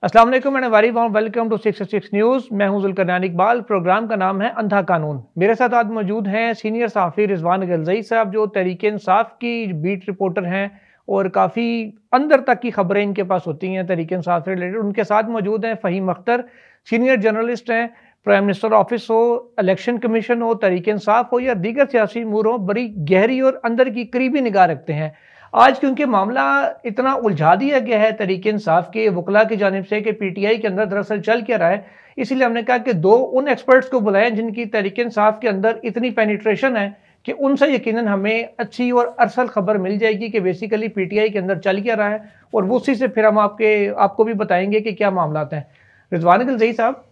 अस्सलाम वालेकुम and very warm welcome to 666 news. मैं हूं जुल्करनैन इकबाल। प्रोग्राम का नाम है अंधा कानून। मेरे साथ आज मौजूद हैं सीनियर सहाफ़ी रिजवान गलज़ई साहब, जो तहरीक इंसाफ की बीट रिपोर्टर हैं और काफ़ी अंदर तक की खबरें इनके पास होती हैं तहरीक इंसाफ से रिलेटेड। उनके साथ मौजूद हैं फ़हीम अख्तर, सीनियर जर्नलिस्ट हैं। प्राइम मिनिस्टर ऑफिस हो, इलेक्शन कमीशन हो, तहरीक इंसाफ हो या दीगर सियासी अमूर हो, बड़ी गहरी और अंदर की करीबी निगाह रखते हैं। आज क्योंकि मामला इतना उलझा दिया गया है तहरीक इंसाफ के वकला की जानिब से कि पीटीआई के अंदर दरअसल चल क्या रहा है, इसीलिए हमने कहा कि दो उन एक्सपर्ट्स को बुलाएं जिनकी तहरीक इंसाफ के अंदर इतनी पेनिट्रेशन है कि उनसे यकीनन हमें अच्छी और अरसल खबर मिल जाएगी कि बेसिकली पीटीआई के अंदर चल क्या रहा है, और वो उसी से फिर हम आपको भी बताएंगे कि क्या मामला हैं। रिजवान गलज़ई साहब,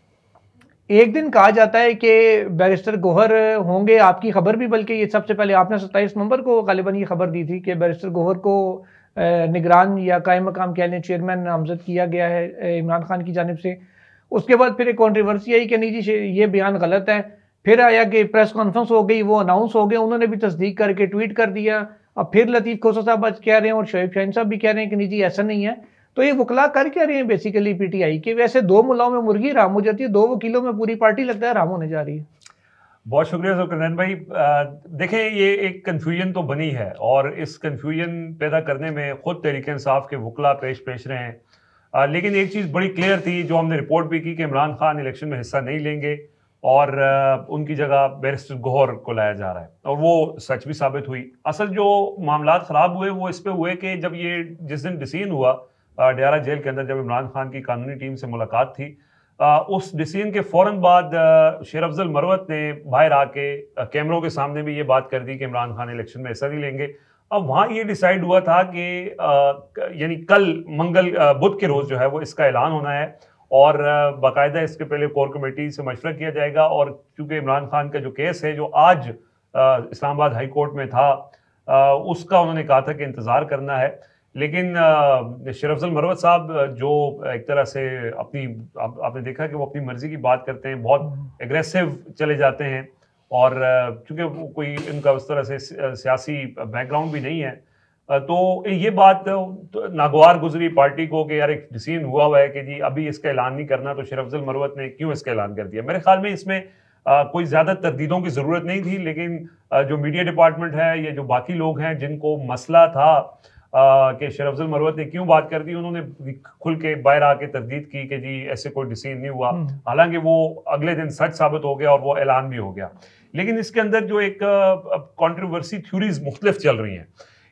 एक दिन कहा जाता है कि बैरिस्टर गोहर होंगे, आपकी खबर भी, बल्कि ये सबसे पहले आपने 27 नवंबर को गालिबन ये खबर दी थी कि बैरिस्टर गोहर को निगरान या कायम मकाम कह लें चेयरमैन नामजद किया गया है इमरान खान की जानिब से। उसके बाद फिर एक कॉन्ट्रोवर्सी आई कि नहीं जी ये बयान गलत है। फिर आया कि प्रेस कॉन्फ्रेंस हो गई, वो अनाउंस हो गए, उन्होंने भी तस्दीक करके ट्वीट कर दिया। अब फिर लतीफ़ खोसा साहब आज कह रहे हैं और शोएब शाहीन साहब भी कह रहे हैं कि नहीं जी ऐसा नहीं है। तो ये वकला कर क्या रहे हैं बेसिकली पीटीआई के? वैसे दो मुलाओं में मुर्गी राम हो जाती है, दो वकीलों में पूरी पार्टी लगता है राम होने जा रही है। बहुत शुक्रिया जुल्करनैन भाई। देखें, ये एक कन्फ्यूजन तो बनी है और इस कन्फ्यूजन पैदा करने में खुद तहरीक इंसाफ के वकला पेश रहे हैं। लेकिन एक चीज़ बड़ी क्लियर थी, जो हमने रिपोर्ट भी की, कि इमरान खान इलेक्शन में हिस्सा नहीं लेंगे और उनकी जगह बैरिस्टर गोहर को लाया जा रहा है, और वो सच भी साबित हुई। असल जो मामला ख़राब हुए वो इस पे हुए कि जब ये जिस दिन डिसीजन हुआ डयारा जेल के अंदर, जब इमरान खान की कानूनी टीम से मुलाकात थी, उस डिसीजन के फ़ौरन बाद शेर अफजल मरवत ने बाहर आके कैमरों के सामने भी ये बात कर दी कि इमरान खान इलेक्शन में हिस्सा नहीं लेंगे। अब वहाँ ये डिसाइड हुआ था कि यानी कल बुध के रोज़ जो है वो इसका ऐलान होना है, और बाकायदा इसके पहले कोर कमेटी से मशवरा किया जाएगा। और चूँकि इमरान खान का जो केस है जो आज इस्लामाबाद हाई कोर्ट में था, उसका उन्होंने कहा था कि इंतज़ार करना है। लेकिन शेर अफजल मरवत साहब जो एक तरह से आपने देखा कि वो अपनी मर्जी की बात करते हैं, बहुत एग्रेसिव चले जाते हैं, और चूंकि वो कोई इनका उस तरह से सियासी बैकग्राउंड भी नहीं है, तो ये बात तो नागवार गुजरी पार्टी को कि यार एक डिसीजन हुआ है कि जी अभी इसका ऐलान नहीं करना, तो शेर अफजल मरवत ने क्यों इसका ऐलान कर दिया। मेरे ख्याल में इसमें कोई ज़्यादा तरदीदों की ज़रूरत नहीं थी, लेकिन जो मीडिया डिपार्टमेंट है या जो बाकी लोग हैं जिनको मसला था कि शेर अफजल मरवत ने क्यों बात कर दी, उन्होंने खुल के बाहर आके तरदीद की कि जी ऐसे कोई डिसीजन नहीं हुआ। हालांकि वो अगले दिन सच साबित हो गया और वो ऐलान भी हो गया। लेकिन इसके अंदर जो एक कंट्रोवर्सी थ्योरीज मुख्तलिफ चल रही हैं।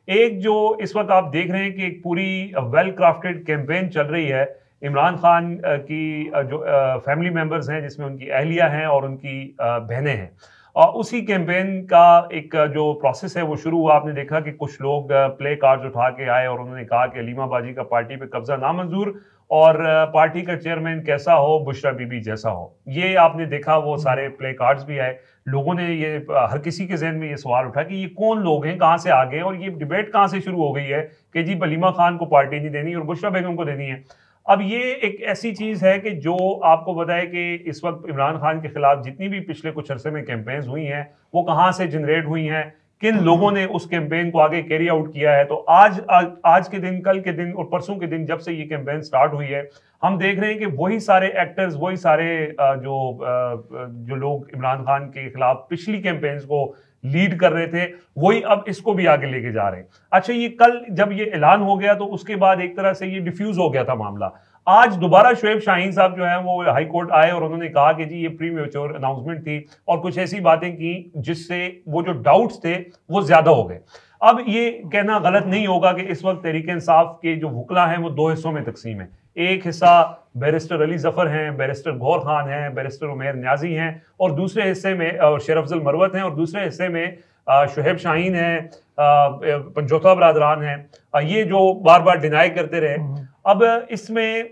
एक जो इस वक्त आप देख रहे हैं कि एक पूरी वेल क्राफ्टेड कैंपेन चल रही है इमरान खान की जो फैमिली मेम्बर्स हैं, जिसमें उनकी अहलिया हैं और उनकी बहनें हैं, और उसी कैंपेन का एक जो प्रोसेस है वो शुरू हुआ। आपने देखा कि कुछ लोग प्ले कार्ड्स उठा के आए और उन्होंने कहा कि अलीमा बाजी का पार्टी पे कब्जा नामंजूर, और पार्टी का चेयरमैन कैसा हो, बुशरा बीबी जैसा हो। ये आपने देखा, वो सारे प्ले कार्ड्स भी आए। लोगों ने ये हर किसी के जहन में ये सवाल उठा कि ये कौन लोग हैं, कहाँ से आ गए, और ये डिबेट कहाँ से शुरू हो गई है कि जी अलीमा खान को पार्टी नहीं देनी और बुशरा बेगम को देनी है। अब ये एक ऐसी चीज़ है कि जो आपको बताए कि इस वक्त इमरान खान के खिलाफ जितनी भी पिछले कुछ अरसे में कैंपेन्स हुई हैं, वो कहाँ से जनरेट हुई हैं, किन लोगों ने उस कैंपेन को आगे कैरी आउट किया है। तो आज के दिन, कल के दिन और परसों के दिन, जब से ये कैंपेन स्टार्ट हुई है, हम देख रहे हैं कि वही सारे एक्टर्स, वही सारे जो लोग इमरान खान के खिलाफ पिछली कैंपेन्स को लीड कर रहे थे, वही अब इसको भी आगे लेके जा रहे हैं। अच्छा, ये कल जब ये ऐलान हो गया तो उसके बाद एक तरह से ये डिफ्यूज हो गया था मामला। आज दोबारा शोएब शाहीन साहब जो है वो हाई कोर्ट आए और उन्होंने कहा कि जी ये प्रीमेच्योर अनाउंसमेंट थी, और कुछ ऐसी बातें की जिससे वो जो डाउट्स थे वो ज्यादा हो गए। अब ये कहना गलत नहीं होगा कि इस वक्त तहरीक इंसाफ के जो वकला हैं वो दो हिस्सों में तकसीम है। एक हिस्सा बैरिस्टर अली जफर हैं, बैरिस्टर गौहर खान हैं, बैरिस्टर उमैर न्याजी हैं, और दूसरे हिस्से में शेर अफजल मरवत हैं, और दूसरे हिस्से में शोएब शाहीन हैं, पंजोता बरादरान हैं। ये जो बार बार डिनाई करते रहे। अब इसमें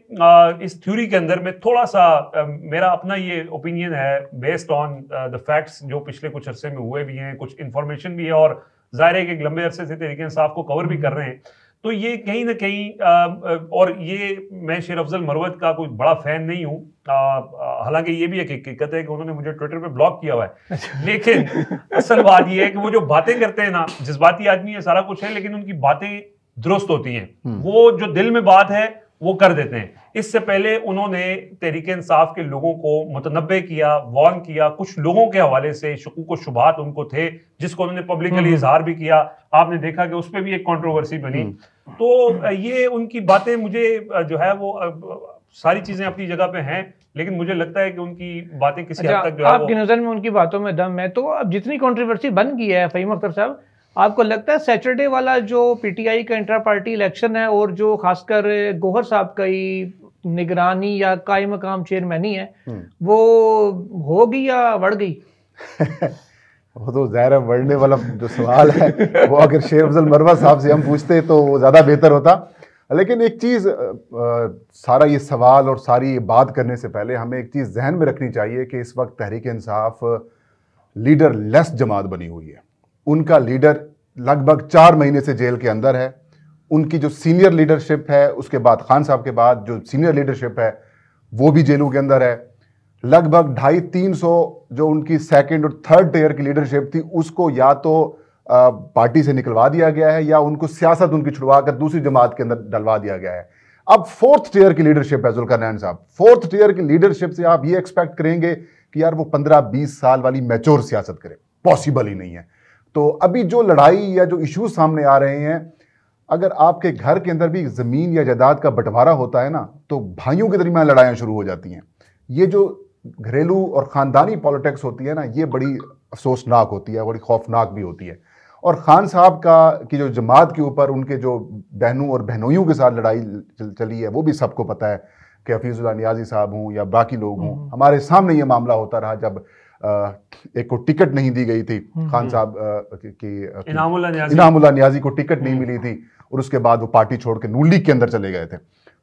इस थ्योरी के अंदर में थोड़ा सा मेरा अपना ये ओपिनियन है, बेस्ड ऑन द फैक्ट्स जो पिछले कुछ अरसे में हुए भी हैं, कुछ इंफॉर्मेशन भी है, और जाहिर है कि लंबे अरसे से तहरीक इंसाफ को कवर भी कर रहे हैं। तो ये कहीं ना कहीं, और ये मैं शेर अफजल मरवत का कोई बड़ा फैन नहीं हूँ, हालांकि ये भी एक हकीकत है कि उन्होंने मुझे ट्विटर पे ब्लॉक किया हुआ है, लेकिन असल बात ये है कि वो जो बातें करते हैं ना, जज्बाती आदमी है, सारा कुछ है, लेकिन उनकी बातें दुरुस्त होती हैं। वो जो दिल में बात है वो कर देते हैं। इससे पहले उन्होंने तहरीक इंसाफ के लोगों को मुतनब्बे किया, वार्न किया, कुछ लोगों के हवाले से शुकूक व शुबहात उनको थे जिसको उन्होंने पब्लिकली इजहार भी किया। आपने देखा कि उस पर भी एक कंट्रोवर्सी बनी। तो ये उनकी बातें मुझे जो है वो सारी चीजें अपनी जगह पे हैं, लेकिन मुझे लगता है कि उनकी बातें किसी हद तक जो है आपकी नजर में उनकी बातों में दम है। तो अब जितनी कंट्रोवर्सी बन गई है फहीम अख्तर साहब, आपको लगता है सैटरडे वाला जो पीटीआई का इंट्रा पार्टी इलेक्शन है और जो खासकर गौहर साहब का निगरानी या कायम मकाम चेयरमैनी है वो होगी या बढ़ गई? वो तो ज़ाहिर है बढ़ने वाला जो सवाल है वो अगर शेर अफजल मरवा साहब से हम पूछते तो वो ज़्यादा बेहतर होता। लेकिन एक चीज़, सारा ये सवाल और सारी बात करने से पहले हमें एक चीज़ जहन में रखनी चाहिए कि इस वक्त तहरीक इंसाफ लीडर लेस जमात बनी हुई है। उनका लीडर लगभग 4 महीने से जेल के अंदर है। उनकी जो सीनियर लीडरशिप है, उसके बाद खान साहब के बाद जो सीनियर लीडरशिप है वो भी जेलों के अंदर है। लगभग 250-300 जो उनकी सेकंड और थर्ड टियर की लीडरशिप थी उसको या तो पार्टी से निकलवा दिया गया है या उनको सियासत उनकी छुड़वा कर दूसरी जमात के अंदर डलवा दिया गया है। अब 4th टियर की लीडरशिप है जुल्करनैन साहब। 4th टियर की लीडरशिप से आप ये एक्सपेक्ट करेंगे कि यार वो 15-20 साल वाली मैच्योर सियासत करे, पॉसिबल ही नहीं है। तो अभी जो लड़ाई या जो इश्यूज सामने आ रहे हैं, अगर आपके घर के अंदर भी जमीन या जायदाद का बंटवारा होता है ना, तो भाइयों के दरमियान लड़ाइयां शुरू हो जाती हैं। ये जो घरेलू और ख़ानदानी पॉलिटिक्स होती है ना, ये बड़ी अफसोसनाक होती है, बड़ी खौफनाक भी होती है। और खान साहब की जो जमात के ऊपर उनके जो बहनों और बहनोइयों के साथ लड़ाई चली है वो भी सबको पता है कि हफीजुल्लाह नियाजी साहब हों या बाकी लोग हों, हमारे सामने ये मामला होता रहा जब एक को टिकट नहीं दी गई थी, खान साहब की इनामुल्लाह नियाजी को टिकट नहीं मिली थी और उसके बाद वो पार्टी छोड़ के नून लीग के अंदर चले गए थे।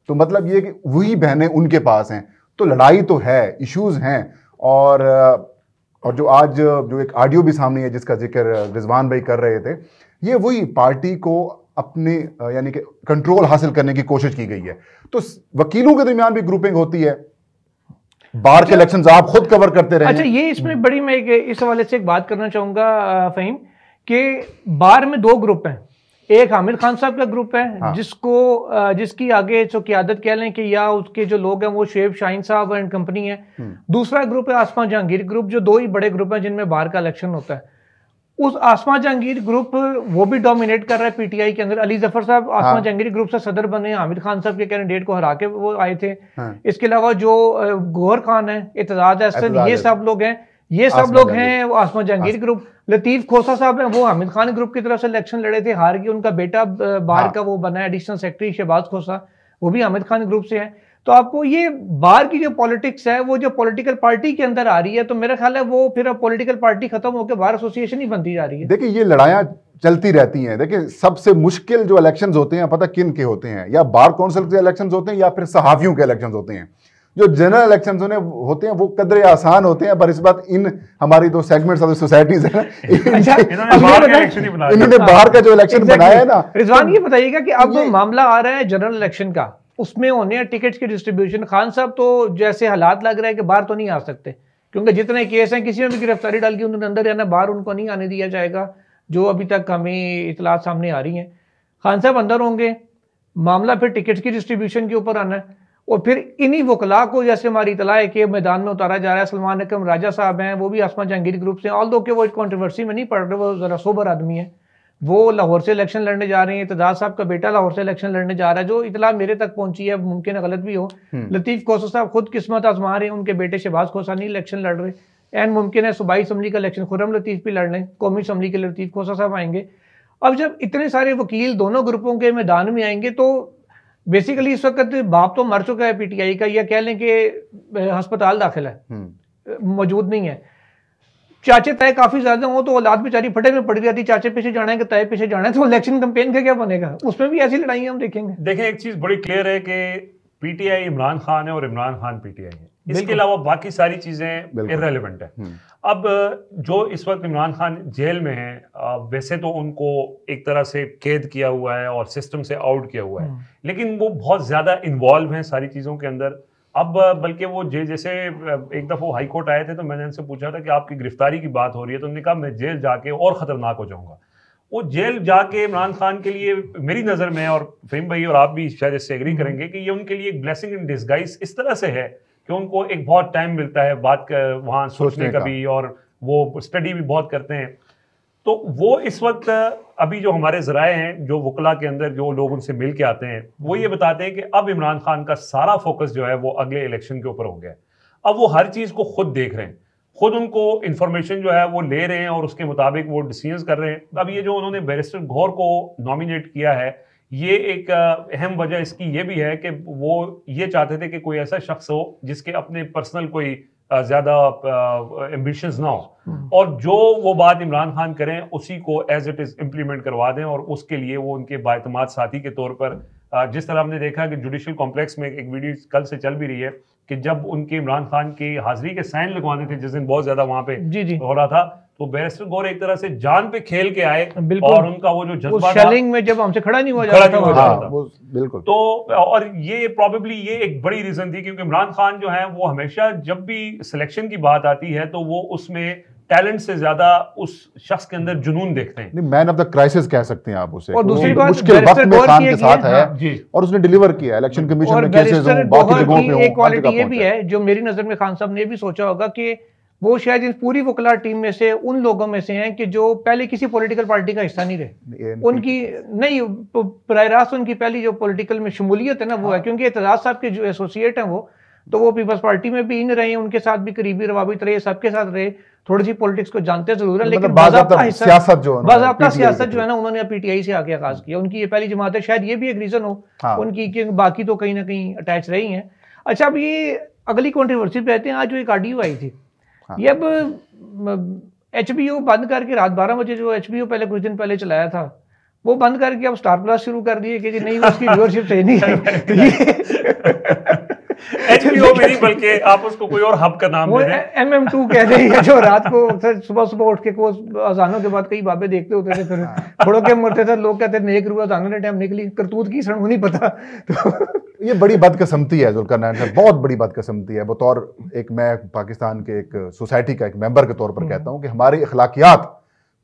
तो मतलब ये कि वही बहनें उनके पास हैं। तो लड़ाई तो है, इश्यूज हैं। और जो आज जो एक ऑडियो भी सामने है जिसका जिक्र रिजवान भाई कर रहे थे, ये वही पार्टी को अपने यानी कि कंट्रोल हासिल करने की कोशिश की गई है। तो वकीलों के दरमियान भी ग्रुपिंग होती है, बार के इलेक्शंस आप खुद कवर करते रहे। अच्छा, ये इसमें बड़ी मैं इस हवाले से एक बात करना चाहूंगा फहीम कि बार में 2 ग्रुप हैं। एक हामिद खान साहब का ग्रुप है, हाँ। जिसकी आगे जो क़यादत कह लें कि या उसके जो लोग हैं वो शुएब शाहीन साहब एंड कंपनी है। दूसरा ग्रुप है आसमा जहांगीर ग्रुप, जो 2 ही बड़े ग्रुप हैं जिनमें बाहर का इलेक्शन होता है। उस आसमा जहांगीर ग्रुप वो भी डोमिनेट कर रहा है पीटीआई के अंदर। अली जफर साहब आसमा जहांगीर ग्रुप से सदर बने, हामिद खान साहब के कैंडिडेट को हरा के वो आए थे। इसके अलावा जो गौहर खान है, इत्तेजाज अहसन, ये सब लोग हैं, ये सब लोग हैं वो आसमा जहांगीर ग्रुप। लतीफ खोसा साहब हैं, वो हामिद खान ग्रुप की तरफ से इलेक्शन लड़े थे, हार गए। उनका बेटा बाहर का वो बना है एडिशनल सेक्रेटरी शहबाज खोसा, वो भी हामिद खान ग्रुप से है। तो आपको ये बाहर की जो पॉलिटिक्स है वो जो पॉलिटिकल पार्टी के अंदर आ रही है, तो मेरा ख्याल है वो फिर अब पॉलिटिकल पार्टी खत्म होकर बाहर एसोसिएशन ही बनती जा रही है। देखिए ये लड़ाइयां चलती रहती हैं। देखिए सबसे मुश्किल जो इलेक्शंस होते हैं पता किन के होते हैं, या बार काउंसिल के इलेक्शंस होते हैं या फिर सहाफियों के इलेक्शंस होते हैं। जो जनरल इलेक्शंस होते हैं वो कदरे आसान होते हैं, पर इस बात इन हमारी दो सेगमेंट्स ऑफ सोसाइटीज है इन्होंने बाहर का जो इलेक्शन बनाया है ना। रिजवान ये बताइएगा कि अब मामला आ रहा है जनरल इलेक्शन का, उसमें होने हैं टिकट्स की डिस्ट्रीब्यूशन। खान साहब तो जैसे हालात लग रहा है कि बाहर तो नहीं आ सकते, क्योंकि जितने केस हैं किसी में भी गिरफ्तारी डाल के उन्होंने अंदर जाना, बाहर उनको नहीं आने दिया जाएगा, जो अभी तक हमें इतलात सामने आ रही हैं। खान साहब अंदर होंगे, मामला फिर टिकट्स की डिस्ट्रीब्यूशन के ऊपर आना है, और फिर इन्हीं वकला को जैसे हमारी इतला है कि मैदान में उतारा जा रहा है। सलमान अकरम राजा साहब हैं, वो भी आसमा जहांगीर ग्रुप से, ऑल दो कि वो एक कंट्रोवर्सी में नहीं पड़ रहे, वो जरा सोबर आदमी है, वो लाहौर से इलेक्शन लड़ने जा रहे हैं। इत्तेजाज साहब का बेटा लाहौर से इलेक्शन लड़ने जा रहा है, जो इतला मेरे तक पहुंची है, मुमकिन है गलत भी हो। लतीफ खोसा साहब खुद किस्मत आजमा रहे हैं, उनके बेटे शहबाज खोसा नहीं इलेक्शन लड़ रहे, एंड मुमकिन है सूबाई असम्बली का इलेक्शन खुर्रम लतीफ भी लड़ लें, कौमी असम्बली के लतीफ खोसा साहब आएंगे। अब जब इतने सारे वकील दोनों ग्रुपों के मैदान में आएंगे, तो बेसिकली इस वक्त बाप तो मर चुका है पीटीआई का, या कह लें कि अस्पताल दाखिल है, मौजूद नहीं है। चाचे तय काफी ज्यादा हो तो औलाद बेचारी फटे में पड़ी रहती, चाचे पीछे जाना है कि तय पीछे जाना है, तो इलेक्शन कैंपेन का क्या बनेगा, उसमें भी ऐसी लड़ाई हम देखेंगे। देखें एक चीज बड़ी क्लियर है कि पीटीआई इमरान खान है और इमरान खान पीटीआई है, इसके अलावा बाकी सारी चीजें इररेलेवेंट है। अब जो इस वक्त इमरान खान जेल में है, वैसे तो उनको एक तरह से कैद किया हुआ है और सिस्टम से आउट किया हुआ है, लेकिन वो बहुत ज्यादा इन्वॉल्व हैं सारी चीजों के अंदर। अब बल्कि वो जैसे एक दफ़ा हाई कोर्ट आए थे तो मैंने इनसे पूछा था कि आपकी गिरफ्तारी की बात हो रही है, तो उन्होंने कहा मैं जेल जाके और ख़तरनाक हो जाऊंगा। वो जेल जाके इमरान खान के लिए मेरी नज़र में, और फहीम भाई और आप भी शायद इससे एग्री करेंगे, कि ये उनके लिए एक ब्लेसिंग इन डिस्गाइज इस तरह से है कि उनको एक बहुत टाइम मिलता है बात वहाँ सोचने का भी, और वो स्टडी भी बहुत करते हैं। तो वो इस वक्त अभी जो हमारे ज़राए हैं, जो वकला के अंदर जो लोग उनसे मिल के आते हैं, वो ये बताते हैं कि अब इमरान खान का सारा फोकस जो है वो अगले इलेक्शन के ऊपर हो गया है। अब वो हर चीज़ को खुद देख रहे हैं, खुद उनको इंफॉर्मेशन जो है वो ले रहे हैं और उसके मुताबिक वो डिसीजंस कर रहे हैं। अब ये जो उन्होंने बैरिस्टर गौहर को नॉमिनेट किया है, ये एक अहम वजह इसकी ये भी है कि वो ये चाहते थे कि कोई ऐसा शख्स हो जिसके अपने पर्सनल कोई ज़्यादा एम्बिशंस ना हो, और जो वो बात इमरान खान करें उसी को एज इट इज़ इम्प्लीमेंट करवा दें, और उसके लिए वो उनके बाएतमाद साथी के तौर पर जिस तरह हमने देखा कि जुडिशल कॉम्प्लेक्स में एक वीडियो कल से चल भी रही है कि जब उनके इमरान खान की हाजिरी के साइन लगवाने थे जिस दिन बहुत ज्यादा वहां पे जी हो रहा था, तो बैरिस्टर गौहर एक तरह से जान पे खेल के आए, और उनका वो जो जज्बा था में जब हमसे खड़ा नहीं हुआ जा रहा था, बिल्कुल। तो और ये प्रॉबेबली ये एक बड़ी रीजन थी, क्योंकि इमरान खान जो है वो हमेशा जब भी सिलेक्शन की बात आती है तो वो उसमें टैलेंट से ज्यादा उस शख्स के अंदर जुनून देखते हैं। मैन ऑफ द क्राइसिस कह सकते हैं आप उसे, और दूसरी बात मुश्किल वक्त में खान के साथ है जी, और उसने डिलीवर किया। इलेक्शन कमीशन में केसेस हो, बाकी जगहों पे हो, एक क्वालिटी ये भी है जो मेरी नजर में खान साहब ने भी सोचा होगा कि वो शायद इस पूरी वकला टीम में से उन लोगों में से हैं कि जो पहले किसी पॉलिटिकल पार्टी का हिस्सा नहीं रहे, उनकी नहीं बराह रास्त उनकी पहली जो पॉलिटिकल में शमूलियत है ना वो है, क्योंकि एतजाज साहब के जो एसोसिएट हैं वो पीपल्स पार्टी में भी इन रहे हैं, उनके साथ भी करीबी रवाबित रहे, सबके साथ रहे, थोड़ी सी पॉलिटिक्स को जानते जरूर है, लेकिन बाज़ाब्ता सियासत जो है ना उन्होंने पीटीआई से आके आगाज किया। उनकी ये पहली जमात है, शायद ये भी एक रीजन हो उनकी कि बाकी तो कहीं ना कहीं अटैच रही हैं। अच्छा, अब ये अगली कंट्रोवर्सी पे आते हैं। आज जो एक ऑडियो आई थी, ये अब HBO बंद करके रात 12 बजे जो HBO पहले कुछ दिन पहले चलाया था वो बंद करके अब स्टार प्लस शुरू कर दिए कि नहीं उसकी व्यूअरशिप सही नहीं है। HBO में नहीं बल्कि आप उसको कोई और हब का नाम दे दें, MM2 कह दें, जो रात को सुबह उठ के को अजानों के बाद कई बाबे देखते होते थे, फिर थोड़ो के मरते थे, लोग कहते नेक रुआ अजानों ने टाइम निकली, करतूत की सण नहीं पता। तो ये बड़ी बदकिस्मती है जुल्करनैन साहब, बहुत बड़ी बदकिस्मती है। बतौर एक मैं पाकिस्तान के एक सोसाइटी का एक मेंबर के तौर पर कहता हूँ कि हमारी अखलाकियात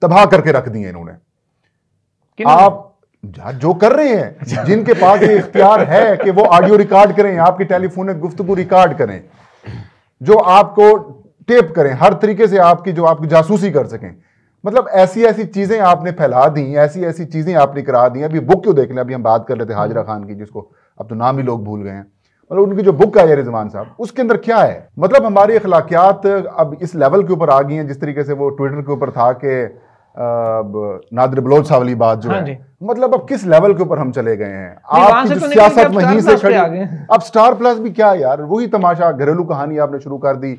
तबाह करके रख दी है इन्होंने। आप जो कर रहे हैं, जिनके पास ये इख्तियार है कि वो ऑडियो रिकॉर्ड करें, आपकी टेलीफोनिक गुफ्तगू रिकॉर्ड करें, जो आपको टेप करें, हर तरीके से आपकी जासूसी कर सकें, मतलब ऐसी ऐसी चीजें आपने फैला दी, ऐसी ऐसी चीजें आपने करा दी। अभी बुक क्यों देख लें, अभी हम बात कर रहे थे हाजिरा खान की, जिसको अब तो नाम ही लोग भूल गए हैं, मतलब उनकी जो बुक है रिजवान साहब, उसके अंदर क्या है, मतलब हमारी अखलाकियात अब इस लेवल के ऊपर आ गई हैं। जिस तरीके से वो ट्विटर के ऊपर था कि नादिर बलोच साहब वाली बात जो है, मतलब अब किस लेवल के ऊपर हम चले गए हैं। आपकी जो सियासत वहीं से खड़ी, अब स्टार प्लस भी क्या यार, वही तमाशा, घरेलू कहानी आपने शुरू कर दी।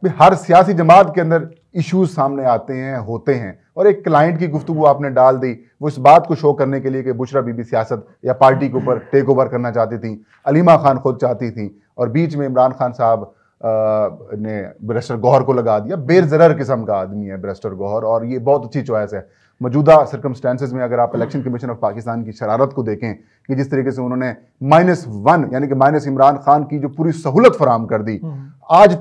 हर सियासी जमात के अंदर इश्यूज सामने आते हैं, होते हैं, और एक क्लाइंट की गुफ्तगू आपने डाल दी, वो इस बात को शो करने के लिए कि बुशरा बीबी सियासत या पार्टी के ऊपर टेक ओवर करना चाहती थी, अलीमा खान खुद चाहती थी, और बीच में इमरान खान साहब ने बैरिस्टर गौहर को लगा दिया। बेरजरर किस्म का आदमी है बैरिस्टर गौहर, और ये बहुत अच्छी चॉइस है मौजूदा सर्कमस्टेंसेज में। अगर आप इलेक्शन कमीशन ऑफ पाकिस्तान की शरारत को देखें कि जिस तरीके से उन्होंने -1 यानी कि माइनस इमरान खान की जो पूरी सहूलत फराहम कर दी, आज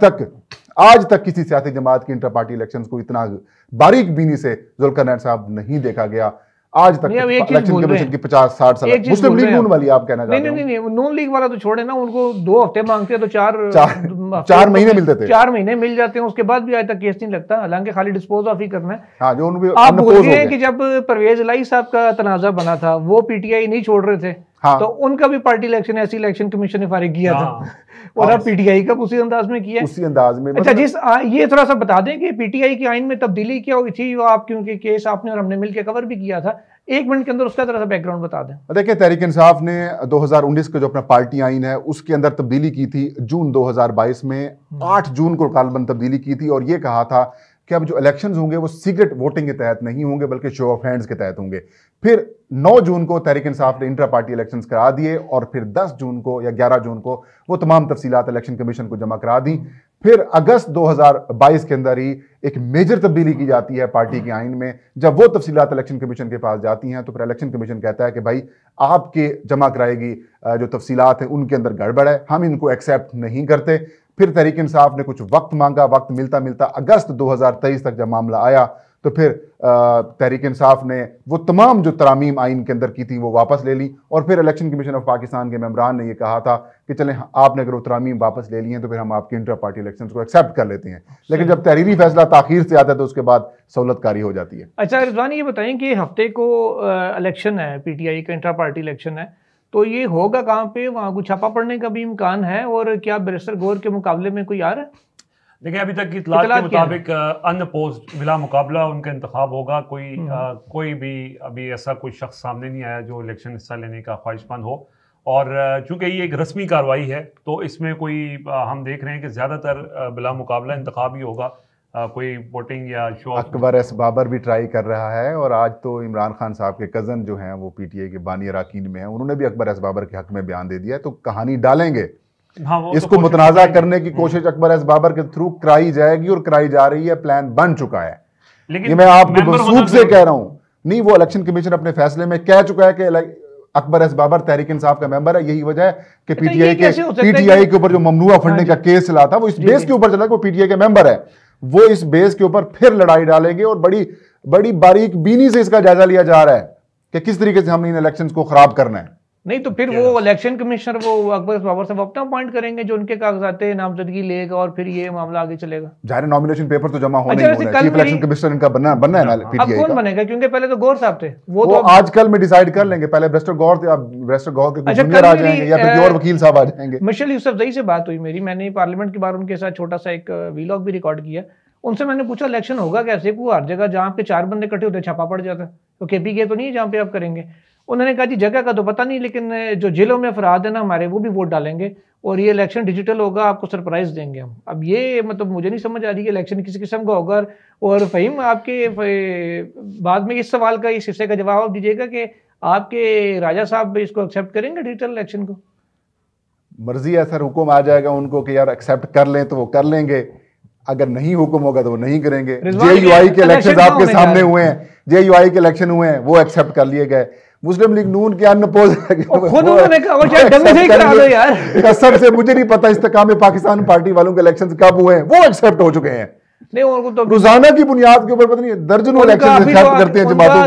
तक किसी सियासी जमात की इंटर पार्टी इलेक्शंस को इतना बारीक बीनी से जुल्करनैन साहब नहीं देखा गया। आज तक इलेक्शन कमीशन की 50-60 साल मुस्लिम लीग नून वाली आप कहना चाहते हैं? नहीं, नून लीग वाला तो छोड़े ना, उनको 2 हफ्ते मांगते हैं तो 4 महीने मिलते थे, 4 महीने मिल जाते हैं, उसके बाद भी आज तक केस नहीं लगता, हालांकि खाली डिस्पोज ऑफ ही करना है। हाँ, जो आप भूल गए कि जब परवेज इलाही साहब का तनाजा बना था, वो पीटीआई नहीं छोड़ रहे थे, हाँ, तो उनका भी पार्टी इलेक्शन ऐसी इलेक्शन कमीशन ने फारिग किया था, और अब पीटीआई का उसी अंदाज में किया, उसी अंदाज में। अच्छा, ये थोड़ा सा बता दें कि पीटीआई के आइन में तब्दीली क्या हुई थी, आप क्योंकि केस आपने और हमने मिलकर कवर भी किया था, 1 मिनट के अंदर उसका थोड़ा सा बैकग्राउंड बता दें। देखिए, तहरीक इंसाफ ने 2019 का जो अपना पार्टी आइन है उसके अंदर तब्दीली की थी जून 2022 में, 8 जून को कालबंद तब्दीली की थी, और ये कहा था कि अब जो इलेक्शंस होंगे वो सीक्रेट वोटिंग के तहत नहीं होंगे बल्कि शो ऑफ हैंड्स के तहत होंगे। फिर 9 जून को तहरीक इंसाफ ने इंट्रा पार्टी इलेक्शंस करा दिए, और फिर 10 जून को या 11 जून को वो तमाम तफसीलात इलेक्शन कमीशन को जमा करा दी। फिर अगस्त 2022 के अंदर ही एक मेजर तब्दीली की जाती है पार्टी के आइन में। जब वो तफसीलात इलेक्शन कमीशन के पास जाती हैं तो फिर इलेक्शन कमीशन कहता है कि भाई आपके जमा कराएगी जो तफसीलात हैं उनके अंदर गड़बड़ है, हम इनको एक्सेप्ट नहीं करते। फिर तहरीक इंसाफ ने कुछ वक्त मांगा, वक्त मिलता मिलता अगस्त 2023 तक जब मामला आया तो फिर तहरीक इंसाफ ने वो तमाम जो तरामीम आइन के अंदर की थी वो वापस ले ली, और फिर इलेक्शन कमीशन ऑफ पाकिस्तान के मेंबरान ने ये कहा था कि चलें आपने अगर वो तरामीम वापस ले ली हैं तो फिर हम आपके इंटर पार्टी इलेक्शन को एक्सेप्ट कर लेते हैं। लेकिन जब तहरीरी फैसला ताखीर से आता है तो उसके बाद सहूलतकारी हो जाती है। अच्छा रिजवान, ये बताएं कि हफ्ते को इलेक्शन है, PTI का इंटर पार्टी इलेक्शन है, तो ये होगा कहाँ पे? वहाँ कुछ छापा पड़ने का भी इम्कान है, और क्या बैरिस्टर गौर के मुकाबले में कोई आ रहा है? देखिए अभी तक की इतलात के मुताबिक अनअपोज्ड बिला मुकाबला उनका इंतखाब होगा। कोई भी अभी ऐसा कोई शख्स सामने नहीं आया जो इलेक्शन हिस्सा लेने का ख्वाहिशमंद हो, और चूंकि ये एक रस्मी कार्रवाई है तो इसमें कोई हम देख रहे हैं कि ज़्यादातर बिला मुकाबला इंतखाब ही होगा, कोई वोटिंग या शो। अकबर एस बाबर भी ट्राई कर रहा है, और आज तो इमरान खान साहब के कज़न जो हैं वो PTI के बानी अरकान में हैं, उन्होंने भी अकबर एस बाबर के हक में बयान दे दिया है। तो कहानी डालेंगे, हाँ, इसको तो मुतनाज़ा करने की कोशिश अकबर एस बाबर के थ्रू कराई जाएगी, और कराई जा रही है, प्लान बन चुका है। लेकिन ये मैं आपको वसूख से कह रहा हूं, नहीं वो इलेक्शन कमीशन अपने फैसले में कह चुका है कि अकबर एस बाबर तहरीक इंसाफ का मेंबर है। यही वजह है कि PTI के ऊपर जो ममनुआ फंडिंग का केस चला था वो इस बेस के ऊपर चला कि वो PTI के मेंबर है। वो इस बेस के ऊपर फिर लड़ाई डालेंगे, और बड़ी बड़ी बारीक बीनी से इसका जायजा लिया जा रहा है कि किस तरीके से हमने इन इलेक्शंस को खराब करना है। नहीं तो फिर वो इलेक्शन कमिश्नर वो अकबर बाबर साहब अपना अपॉइंट करेंगे जो उनके कागजात नामजदगी लेगा, और फिर ये मामला आगे चलेगा। जाहिर नॉमिनेशन पेपर तो जमा होने ही होने हैं। चीफ इलेक्शन कमिश्नर इनका बनना है ना PTI अब कौन बनेगा? क्योंकि पहले तो गौर साहब थे, वो तो आजकल में डिसाइड कर लेंगे। पहले बैरिस्टर गौर थे, अब बैरिस्टर गौर के जूनियर आ जाएंगे या फिर और वकील साहब आ जाएंगे। मिशेल यूसुफजई से बात हुई मेरी, मैंने पार्लियामेंट के बाहर उनके साथ छोटा सा एक वीलॉग भी रिकॉर्ड किया। उनसे मैंने पूछा इलेक्शन होगा कैसे? को हर जगह जहाँ पे 4 बंदे इकट्ठे होते छापा पड़ जाता है, तो KPK तो नहीं है जहाँ पे आप करेंगे। उन्होंने कहा जी जगह का तो पता नहीं, लेकिन जो जेलों में अफराद है ना हमारे, वो भी वोट डालेंगे, और ये इलेक्शन डिजिटल होगा, आपको सरप्राइज देंगे हम। अब ये मतलब मुझे नहीं समझ आ रही कि इलेक्शन किस किस्म का होगा। और फ़हीम आपके बाद में इस सवाल का, इस हिस्से का जवाब दीजिएगा कि आपके राजा साहब इसको एक्सेप्ट करेंगे डिजिटल इलेक्शन को? मर्जी है सर, हुक्म आ जाएगा उनको कि यार एक्सेप्ट कर लें तो वो कर लेंगे, अगर नहीं हुक्म होगा तो वो नहीं करेंगे। JUI के इलेक्शन आपके सामने हुए हैं, JUI के इलेक्शन हुए हैं, वो एक्सेप्ट कर लिए गए। मुस्लिम लीग नून के अनअपोज कसम से मुझे नहीं पता इस्तेकाम पाकिस्तान पार्टी वालों के इलेक्शन कब हुए हैं, वो एक्सेप्ट हो चुके हैं। नहीं उनको तो रोजाना की बुनियाद के ऊपर पता नहीं दर्जनों इलेक्शन एक्सेप्ट करते हैं जमातों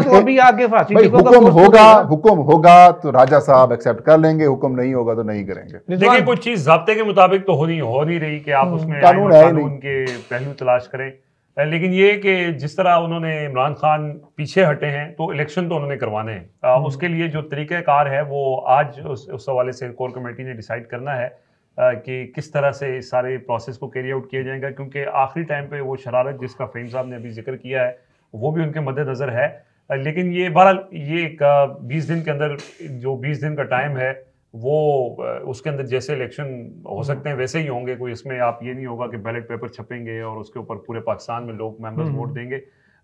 के। हुक्म होगा तो राजा साहब एक्सेप्ट कर लेंगे, हुक्म नहीं होगा तो नहीं करेंगे। देखिए कुछ चीज ज़ाब्ते के मुताबिक तो हो नहीं रही कि आप उसमें कानून के पहलू तलाश करें, लेकिन ये कि जिस तरह उन्होंने इमरान खान पीछे हटे हैं तो इलेक्शन तो उन्होंने करवाने हैं। उसके लिए जो तरीक़ाकार है वो आज उस हवाले से कोर कमेटी ने डिसाइड करना है कि किस तरह से इस सारे प्रोसेस को कैरी आउट किया जाएगा, क्योंकि आखिरी टाइम पे वो शरारत जिसका फ़हीम साहब ने अभी जिक्र किया है वो भी उनके मद्देनज़र है। लेकिन ये बहरहाल ये 20 दिन के अंदर, जो 20 दिन का टाइम है वो उसके अंदर जैसे इलेक्शन हो सकते हैं वैसे ही होंगे। कोई इसमें आप ये नहीं होगा कि बैलेट पेपर छपेंगे और उसके ऊपर पूरे पाकिस्तान में लोग मेंबर्स वोट देंगे।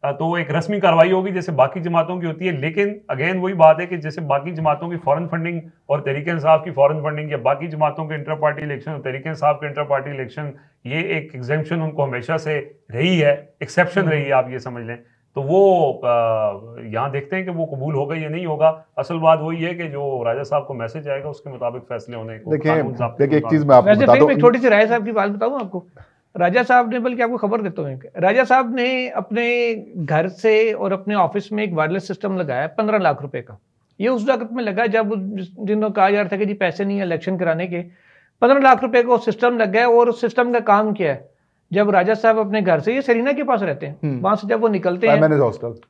तो एक रस्मी कार्रवाई होगी जैसे बाकी जमातों की होती है। लेकिन अगेन वही बात है कि जैसे बाकी जमातों की फॉरेन फंडिंग और तहरीक इंसाफ की फॉरेन फंडिंग, या बाकी जमातों के इंटर पार्टी इलेक्शन और तहरीक इंसाफ के इंटर पार्टी इलेक्शन, ये एक एग्जेम्पशन उनको हमेशा से रही है, एक्सेप्शन रही है, आप ये समझ लें। तो वो यहाँ देखते हैं कि वो कबूल होगा या नहीं होगा। असल बात वही है कि जो राजा साहब को मैसेज आएगा उसके मुताबिक फैसले होने को। देखिए एक चीज मैं आपको बता दूं, एक छोटी सी राजा साहब की बात बताऊं आपको। राजा साहब ने, बल्कि आपको खबर देता हूँ, राजा साहब ने अपने घर से और अपने ऑफिस में एक वायरलेस सिस्टम लगाया 15 लाख रुपए का। ये उस वक्त में लगा जब जिन्होंने कहा जा रहा था कि जी पैसे नहीं है इलेक्शन कराने के। 15 लाख रुपए का सिस्टम लग गया। और उस सिस्टम का काम क्या है, जब राजा साहब अपने घर से, ये सरीना के पास रहते हैं, वहां से जब वो निकलते हैं,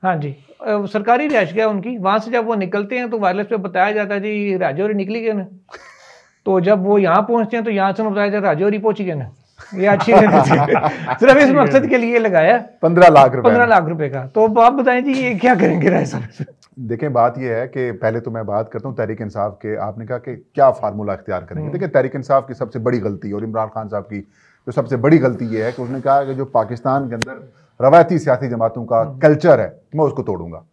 हाँ जी सरकारी रिहाइश गया उनकी, वहां से जब वो निकलते हैं तो वायरलेस पे बताया जाता है जी राजौरी निकली गए ना। तो जब वो यहाँ पहुंचते हैं तो यहाँ से बताया जाता है राजौरी पहुंची गए ना। ये अच्छी सिर्फ इस मकसद के लिए लगाया 15 लाख रुपए का। तो आप बताएं जी ये क्या करेंगे राय साहब? देखें बात यह है कि पहले तो मैं बात करता हूँ तहरीक इंसाफ के। आपने कहा कि क्या फार्मूला इख्तियार करेंगे। देखिए तहरीक इंसाफ की सबसे बड़ी गलती और इमरान खान साहब की जो सबसे बड़ी गलती ये है कि उसने कहा कि जो पाकिस्तान के अंदर रवायती सियासी जमातों का कल्चर है मैं उसको तोड़ूंगा।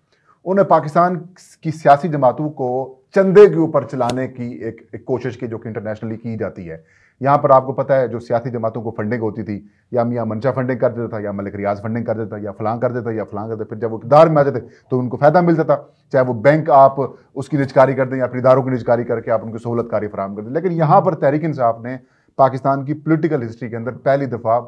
उन्हें पाकिस्तान की सियासी जमातों को चंदे के ऊपर चलाने की एक कोशिश की जो कि इंटरनेशनली की जाती है। यहाँ पर आपको पता है जो सियासी जमातों को फंडिंग होती थी, या मियाँ मंशा फंडिंग कर देता था, या मलिक रियाज फंडिंग कर देता, या फलां कर देता, या फलां कर देता। फिर जब वो इक़्तिदार में आ जाते तो उनको फ़ायदा मिलता था, चाहे वो बैंक आप उसकी निजकारी कर दें या अपने इदारों की निजकारी करके आप उनको सहूलतकारी फराहम कर दें। लेकिन यहाँ पर तहरीक इंसाफ ने पाकिस्तान की पॉलिटिकल हिस्ट्री के अंदर पहली दफ़ा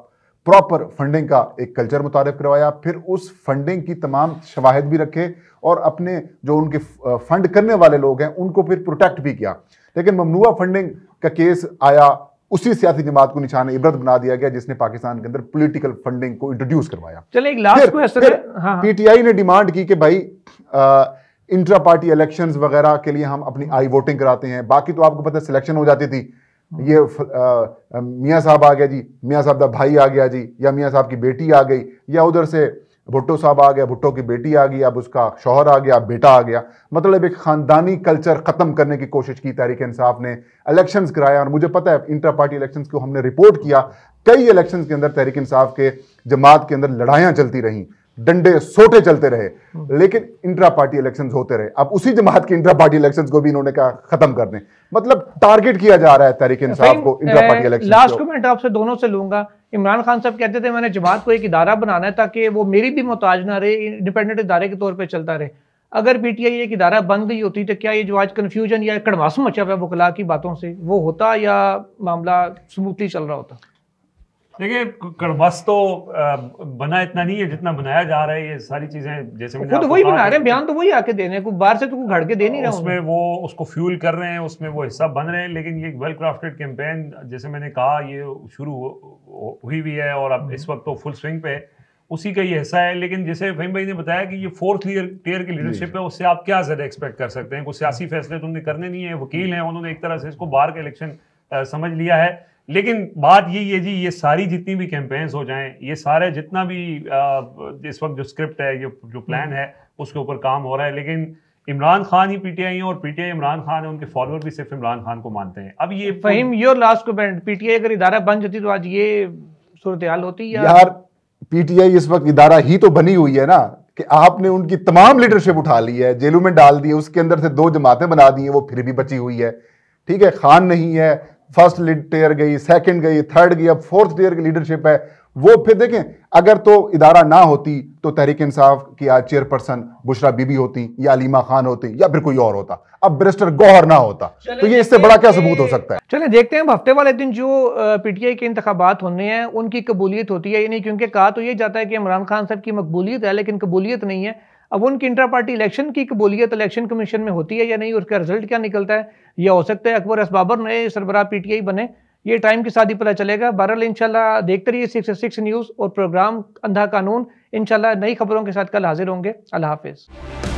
प्रॉपर फंडिंग का एक कल्चर मुतारिफ करवाया, फिर उस फंडिंग की तमाम शवाहिद भी रखे और अपने जो उनके फंड करने वाले लोग हैं उनको फिर प्रोटेक्ट भी किया। लेकिन ममनुआ फंडिंग का केस आया, उसी सियासी जमात को निशान इबरत बना दिया गया जिसने पाकिस्तान के अंदर पॉलिटिकल फंडिंग को इंट्रोड्यूस करवाया। चलिए एक लास्ट क्वेश्चन है। हाँ। पीटीआई ने डिमांड की कि भाई इंट्रा पार्टी इलेक्शंस वगैरह के लिए हम अपनी आई वोटिंग कराते हैं, बाकी तो आपको पता है सिलेक्शन हो जाती थी, ये मियाँ साहब आ गया जी, मियाँ साहब का भाई आ गया जी, या मियाँ साहब की बेटी आ गई, या उधर से भुट्टो साहब आ गया, भुट्टो की बेटी आ गई, अब उसका शौहर आ गया, बेटा आ गया। मतलब एक खानदानी कल्चर खत्म करने की कोशिश की तहरीक इंसाफ ने, इलेक्शंस कराया। और मुझे पता है इंटर पार्टी इलेक्शंस को हमने रिपोर्ट किया, कई इलेक्शंस के अंदर तहरीक इंसाफ के जमात के अंदर लड़ाइयां चलती रहीं, डंडे सोटे चलते रहे, लेकिन इंट्रा पार्टी इलेक्शंस होते रहे। अब उसी जमात के इंट्रा पार्टी इलेक्शंस को भी इन्होंने कहा खत्म कर दें, मतलब टारगेट किया जा रहा है तहरीक इंसाफ को intra party election. Last comment आपसे दोनों से लूंगा। इमरान खान साहब कहते थे मैंने जमात को एक इदारा बनाना है ताकि वो मेरी भी मोहताज ना रहे, इंडिपेंडेंट इदारे के तौर पर चलता रहे। अगर पीटीआई एक इदारा बन गई होती तो क्या ये जो आज कन्फ्यूजन या कड़वास मचा हुआ है वकला की बातों से वो होता या मामला स्मूथली चल रहा होता? देखिए कड़वास तो बना इतना नहीं है जितना बनाया जा रहा है। ये सारी चीजें जैसे खुद वही बना रहे हैं, बयान तो वही आके दे रहे हैं, कोई बाहर से तो कोई घड़ के दे नहीं रहा, उसमें वो उसको फ्यूल कर रहे हैं, उसमें वो हिस्सा बन रहे हैं। लेकिन ये वेल क्राफ्टेड कैंपेन जैसे मैंने कहा ये शुरू हुई भी है और अब इस वक्त तो फुल स्विंग पे उसी का ये हिस्सा है। लेकिन जैसे फहीम भाई ने बताया कि ये फोर्थ टियर की लीडरशिप है, उससे आप क्या ज्यादा एक्सपेक्ट कर सकते हैं? कोई सियासी फैसले तो उन्हें करने नहीं है, वकील हैं, उन्होंने एक तरह से इसको बाहर का इलेक्शन समझ लिया है। लेकिन बात यही है जी, ये सारी जितनी भी कैंपेन्स हो जाएं, ये सारे जितना भी इस वक्त जो स्क्रिप्ट है, ये जो प्लान है, उसके ऊपर काम हो रहा है। लेकिन इमरान खान ही पीटीआई है और पीटीआई इमरान खान है, उनके फॉलोअर भी सिर्फ इमरान खान को मानते हैं। अब ये Faheem your last comment, PTI अगर इदारा बन जाती तो आज ये सूरत हाल होती? यार पीटीआई इस वक्त इदारा ही तो बनी हुई है ना, कि आपने उनकी तमाम लीडरशिप उठा ली है, जेलों में डाल दी है, उसके अंदर से 2 जमातें बना दी हैं, वो फिर भी बची हुई है। ठीक है, खान नहीं है, फर्स्ट टियर गई, सेकंड गई, थर्ड गई, अब फोर्थ टियर की लीडरशिप है। वो फिर देखें, अगर तो इदारा ना होती तो तहरीक इंसाफ की आज चेयरपर्सन बुशरा बीबी होती, या अलीमा खान होती, या फिर कोई और होता, अब बैरिस्टर गौहर ना होता। तो ये इससे बड़ा क्या सबूत हो सकता है? चलिए देखते हैं हफ्ते वाले दिन जो पीटीआई के इंतखाबात होने हैं उनकी कबूलियत होती है या नहीं, क्योंकि कहा तो ये जाता है कि इमरान खान साहब की मकबूलियत है लेकिन कबूलियत नहीं है। अब उनकी इंटर पार्टी इलेक्शन की कबूलियत इलेक्शन कमीशन में होती है या नहीं, उसका रिजल्ट क्या निकलता है, या हो सकता है अकबर असबाबर नए सरबराह पीटीआई बने, ये टाइम के साथ ही पता चलेगा। बहरहाल इंशाल्लाह देखते रहिए 606 न्यूज़ और प्रोग्राम अंधा कानून। इंशाल्लाह नई खबरों के साथ कल हाजिर होंगे। अल्लाह हाफिज़।